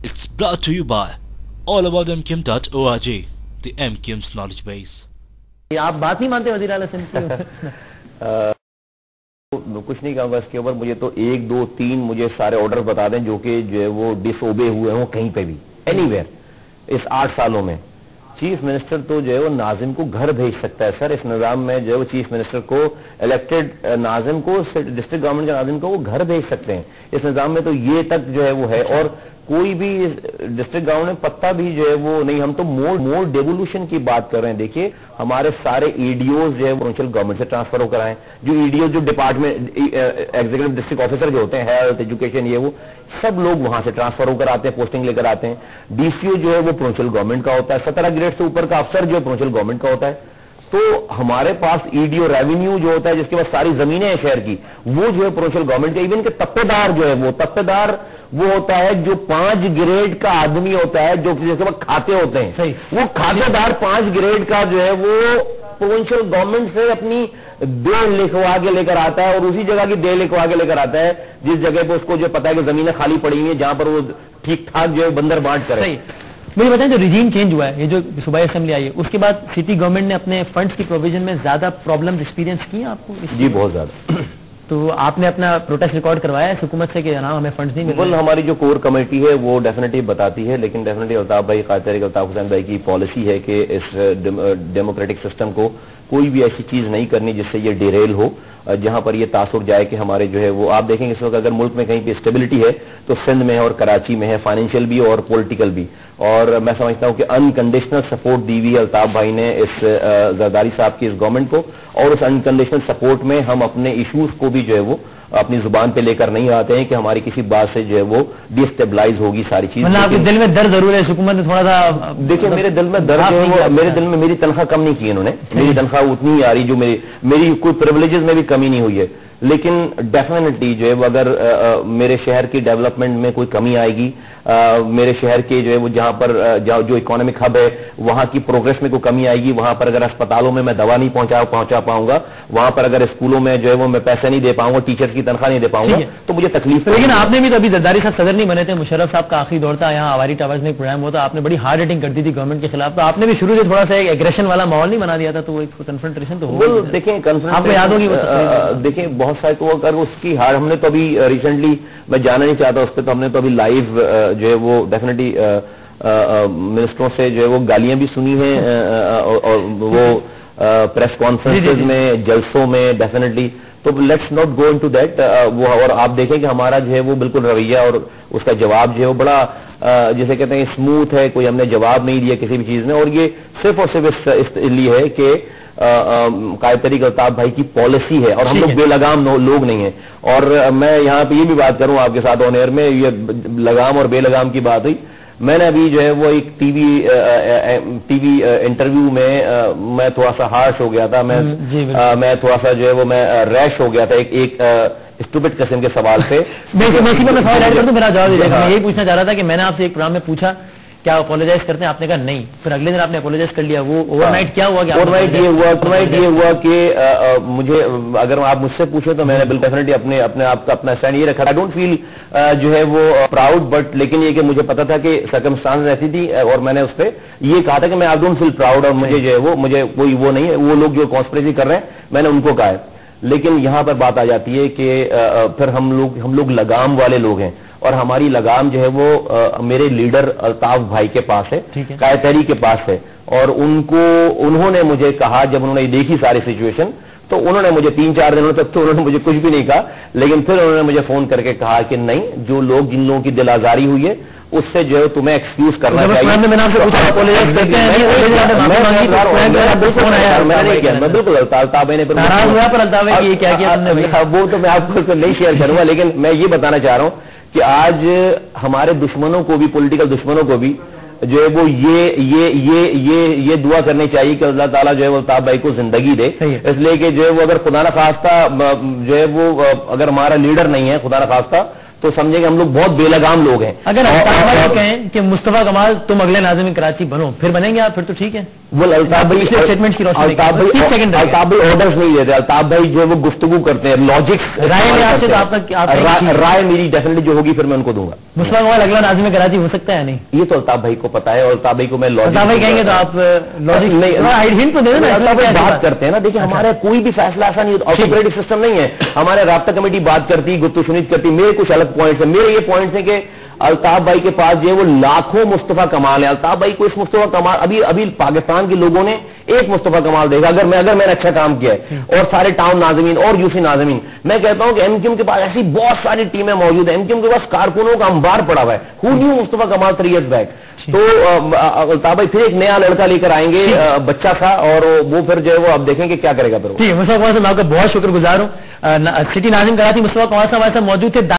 It's brought to you by allaboutmkim.org, the MKIM's knowledge base. آپ بات نہیں مانتے وزیر اعلیٰ سندھ کی؟ کچھ نہیں کہوں گا اس کے اوپر. مجھے تو 1 2 3 مجھے سارے آرڈر بتا دیں جو کہ جو ہے وہ ڈس اوبے ہوئے ہوں کہیں پہ بھی اینی ویئر اس 8 سالوں میں. چیف منسٹر تو جو ہے وہ ناظم کو گھر بھیج سکتا ہے سر. اس نظام میں جو ہے وہ چیف منسٹر کو الیکٹڈ ناظم کو ڈسٹرکٹ گورنمنٹ کے ناظم کو وہ گھر بھیج سکتے ہیں. اس نظام میں تو یہ تک جو ہے وہ ہے. اور کوئی بھی ڈسٹرکٹ گورنمنٹ پتہ بھی جو ہے وہ نہیں. ہم تو مور ڈیولوشن کی بات کر رہے ہیں. دیکھیے ہمارے سارے ای ڈی اوز جو ہے پروونشل گورنمنٹ سے ٹرانسفر ہو کر آئے. جو ای ڈی او جو ڈپارٹمنٹ ایگزیکٹو ڈسٹرکٹ آفیسر جو ہوتے ہیں ہیلتھ ایجوکیشن یہ وہ سب لوگ وہاں سے ٹرانسفر ہو کر آتے ہیں, پوسٹنگ لے کر آتے ہیں. ڈی سی او جو ہے وہ پروونشل گورنمنٹ کا ہوتا ہے. 17 گریڈ سے اوپر کا افسر جو ہے پروونشل گورنمنٹ کا ہوتا ہے. تو ہمارے پاس ای ڈی او ریونیو جو ہوتا ہے جس کے پاس ساری زمینیں ہیں شہر کی وہ جو ہے پروونشل گورنمنٹ کا. ایون کہ تپے دار جو ہے وہ تپے دار وہ ہوتا ہے جو 5 گریڈ کا آدمی ہوتا ہے جو جس کے بعد کھاتے ہوتے ہیں وہ کھاتے دار 5 گریڈ کا جو ہے وہ پروونشل گورنمنٹ سے اپنی دے لکھوا کے لے کر آتا ہے. اور اسی جگہ کی دے لکھوا کے لے کر آتا ہے جس جگہ پہ اس کو جو پتا ہے کہ زمینیں خالی پڑی ہوئی ہیں جہاں پر وہ ٹھیک ٹھاک جو ہے بندر بانٹ کرے. مجھے بتائیں جو ریجیم چینج ہوا ہے یہ جو صوبائی اسمبلی آئی ہے اس کے بعد سٹی گورنمنٹ نے اپنے فنڈز کی پروویژن میں زیادہ پرابلمز ایکسپیرینس کی ہیں آپ کو؟ جی بہت زیادہ. تو آپ نے اپنا پروٹیسٹ ریکارڈ کروایا ہے حکومت سے کہ جناب ہمیں فنڈز نہیں مل رہے؟ ہماری جو کور کمیٹی ہے وہ ڈیفینیٹلی بتاتی ہے. لیکن ڈیفینیٹلی الطاف بھائی قائد تحریک الطاف حسین بھائی کی پالیسی ہے کہ اس ڈیموکریٹک سسٹم کو کوئی بھی ایسی چیز نہیں کرنی جس سے یہ ڈیریل ہو, جہاں پر یہ تاثر جائے کہ ہمارے جو ہے وہ آپ دیکھیں گے اس وقت اگر ملک میں کہیں پہ اسٹیبلٹی ہے تو سندھ میں ہے اور کراچی میں ہے, فائنینشیل بھی اور پولیٹیکل بھی. اور میں سمجھتا ہوں کہ انکنڈیشنل سپورٹ دی ہوئی الطاف بھائی نے اس زرداری صاحب کی اس گورنمنٹ کو. اور اس انکنڈیشنل سپورٹ میں ہم اپنے ایشوز کو بھی جو ہے وہ اپنی زبان پہ لے کر نہیں آتے ہیں کہ ہماری کسی بات سے جو ہے وہ ڈی اسٹیبلائز ہوگی ساری چیز. آپ کے دل میں درد ضرور ہے حکومت نے تھوڑا سا؟ دیکھیں میرے دل میں درد ہے, میرے دل میں میری تنخواہ کم نہیں کی انہوں نے. میری تنخواہ اتنی ہی آ رہی جو میری کوئی پریولیجز میں بھی کمی نہیں ہوئی ہے. لیکن ڈیفینیٹلی جو ہے وہ اگر میرے شہر کی ڈیولپمنٹ میں کوئی کمی آئے گی, میرے شہر کے جو ہے وہ جہاں پر جو اکانومک ہب ہے وہاں کی پروگرس میں کوئی کمی آئے گی, وہاں پر اگر اسپتالوں میں دوا نہیں پہنچا پاؤں گا, وہاں پر اگر اسکولوں میں جو ہے وہ میں پیسے نہیں دے پاؤں گا, ٹیچر کی تنخواہ نہیں دے پاؤں گا تو مجھے تکلیف ہے. لیکن آپ نے بھی تو ابھی زرداری صاحب صدر نہیں بنے تھے, مشرف صاحب کا آخری دور تھا, یہاں آواری ٹاورز میں ایک پروگرام ہوتا, آپ نے بڑی ہارڈ ہٹنگ کر دی تھی گورنمنٹ کے خلاف, تو آپ نے بھی شروع سے تھوڑا سا ایک ایگریشن والا ماحول نہیں بنا دیا تھا, تو وہ ایک کنفرنٹریشن تو ہو. دیکھیں آپ کو یاد ہوگی دیکھیں بہت سارے تو اگر اس کی ہار ہم نے تو ابھی ریسنٹلی میں جانا نہیں چاہتا اس پہ, تو ہم نے تو ابھی لائیو جو ہے وہ ڈیفینیٹلی منسٹروں سے جو ہے وہ گالیاں بھی سنی ہیں اور وہ پریس کانفرنسز میں جلسوں میں ڈیفینیٹلی. تو let's not go into that. وہ اور آپ دیکھیں کہ ہمارا جو ہے وہ بالکل رویہ اور اس کا جواب جو ہے وہ بڑا جیسے کہتے ہیں اسموتھ ہے, کوئی ہم نے جواب نہیں دیا کسی بھی چیز نے. اور یہ صرف اور صرف اس لیے ہے کہ قائد تحریک الطاف بھائی کی پالیسی ہے اور ہم لوگ بے لگام لوگ نہیں ہیں. اور میں یہاں پہ یہ بھی بات کروں آپ کے ساتھ آن ایئر میں, یہ لگام اور بے لگام کی بات ہوئی, میں نے ابھی جو ہے وہ ایک ٹی وی انٹرویو میں تھوڑا سا ہارش ہو گیا تھا, میں تھوڑا سا جو ہے وہ میں ریش ہو گیا تھا ایک اسٹوپڈ قسم کے سوال پہ. میں سوال ایڈ کر دوں, میرا جواب دیجیے گا. میں یہی پوچھنا چاہ رہا تھا کہ میں نے آپ سے ایک پروگرام میں پوچھا کیا اپولوجائز کرتے ہیں, آپ نے کہا نہیں, پھر اگلے دن آپ نے اپولوجائز کر لیا. وہ اوور نائٹ کیا ہوا؟ اوور نائٹ یہ ہوا کہ مجھے اگر آپ مجھ سے پوچھیں تو میں نے بالکل ڈیفینیٹلی اپنے آپ کا اپنا اسٹینڈ یہ رکھا. آئی ڈونٹ فیل جو ہے وہ پراؤڈ, بٹ لیکن یہ کہ مجھے پتا تھا کہ سرکمسٹانس ایسی تھی اور میں نے اس پہ یہ کہا تھا کہ میں آئی ڈونٹ فیل پراؤڈ, اور مجھے جو ہے وہ مجھے کوئی وہ نہیں ہے, وہ لوگ جو کانسپریسی کر رہے ہیں میں نے ان کو کہا ہے. لیکن یہاں پر بات آ جاتی ہے کہ پھر ہم لوگ لگام والے لوگ ہیں, اور ہماری لگام جو ہے وہ میرے لیڈر الطاف بھائی کے پاس ہے, قائد تحریک کے پاس ہے. اور انہوں نے مجھے کہا جب انہوں نے دیکھی ساری سچویشن تو انہوں نے مجھے 3-4 دنوں تک تو انہوں نے مجھے کچھ بھی نہیں کہا, لیکن پھر انہوں نے مجھے فون کر کے کہا کہ نہیں, جو لوگ جن لوگوں کی دل آزاری ہوئی ہے اس سے جو ہے تمہیں ایکسکیوز کرنا چاہیے. بالکل الطاف بھائی نے وہ تو میں آپ کو نہیں شیئر کروں گا, لیکن میں یہ بتانا چاہ رہا ہوں کہ آج ہمارے دشمنوں کو بھی, پولیٹیکل دشمنوں کو بھی جو ہے وہ یہ دعا کرنی چاہیے کہ اللہ تعالیٰ جو ہے وہ الطاف بھائی کو زندگی دے. اس لیے کہ جو ہے وہ اگر خدا نخواستہ جو ہے وہ اگر ہمارا لیڈر نہیں ہے خدا نخواستہ تو سمجھیں کہ ہم لوگ بہت بے لگام لوگ ہیں. اگر الطاف بھائی کہیں کہ مصطفیٰ کمال تم اگلے ناظم کراچی بنو, پھر بنیں گے آپ؟ پھر تو ٹھیک ہے. وہ الطاف بھائی اسٹیٹمنٹ کی روشنی الطاف بھائی آرڈرز نہیں دیتے. الطاف بھائی جو ہے وہ گفتگو کرتے ہیں, لاجک رائے میری ڈیفینیٹلی جو ہوگی پھر میں ان کو دوں گا. مصباح کمال اگلا ناظم کراچی ہو سکتا ہے نہیں؟ یہ تو الطاف بھائی کو پتا ہے, اور الطاف بھائی کو میں الطاف بھائی کہیں گے تو آپ لاجک نہیں تو دے دینا. الطاف بھائی بات کرتے ہیں نا, دیکھیں ہمارا کوئی بھی فیصلہ ایسا نہیں ہوتا, آپریٹو سسٹم نہیں ہے. ہمارے رابطہ کمیٹی بات کرتی, گفتگو شنید کرتی. میرے کچھ الگ پوائنٹس ہیں. میرے یہ پوائنٹس ہیں کہ الطاف بھائی کے پاس جو ہے وہ لاکھوں مصطفیٰ کمال ہے. الطاف بھائی کو اس مصطفیٰ کمال ابھی پاکستان کے لوگوں نے ایک مصطفیٰ کمال دے گا اگر میں نے اچھا کام کیا ہے, اور سارے ٹاؤن ناظمین اور یوسی ناظمین. میں کہتا ہوں کہ ایم کیو ایم کے پاس ایسی بہت ساری ٹیمیں موجود ہیں. ایم کیو ایم کے پاس کارکنوں کا انبار پڑا ہوا ہے. ہو نیو مصطفیٰ کمال 3 years بیک. تو الطاف بھائی پھر ایک نیا لڑکا لے کر آئیں گے, بچہ تھا, اور وہ پھر جو ہے وہ آپ دیکھیں گے کیا کرے گا. پھر مصطفیٰ کمال صاحب میں آپ کا بہت شکر گزار ہوں. سٹی ناظم کراچی مصطفیٰ کمال صاحب ہمارے ساتھ موجود تھے.